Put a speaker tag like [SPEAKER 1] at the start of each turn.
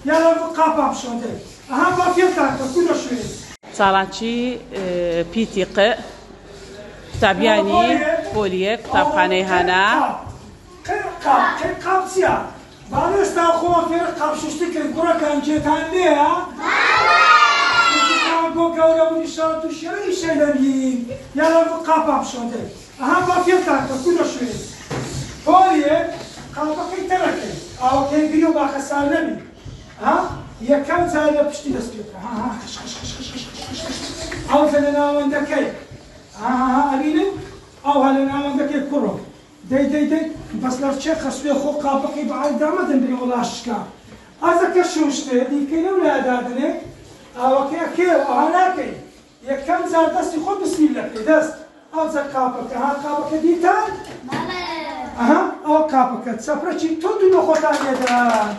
[SPEAKER 1] يلا قابا بشونتي اها بافيتك كل شيء
[SPEAKER 2] صالاتشي بيتيق تابياني بوليك طابخاني هنا
[SPEAKER 1] قاب سيا بالست اخو في قاب ششتك الكره كان جيتان ليها كان بوكا ولا شرط شيء شيء لبي يلا قابا بشونتي اها بافيتك كل شيء بوليك قابا كي تركي او كي فيديو باخسار نبي ها يا كم زايده بشتي دسبيك ها خش خش خش خش خش خش او زلنا وندكي ها ابيني او هلنا وندكي كرو دي بس لو تشيخ خسوي خو قابقي بعد دام دندري ولا شكا ازك شوشتي دي كاين ولاد هذني او كي انا كي يا كم زايده دستي خو بسم الله كي دست او زك قابك ها قابك ديتان اها او قابك تسافرتي تودو نو خوتا يدا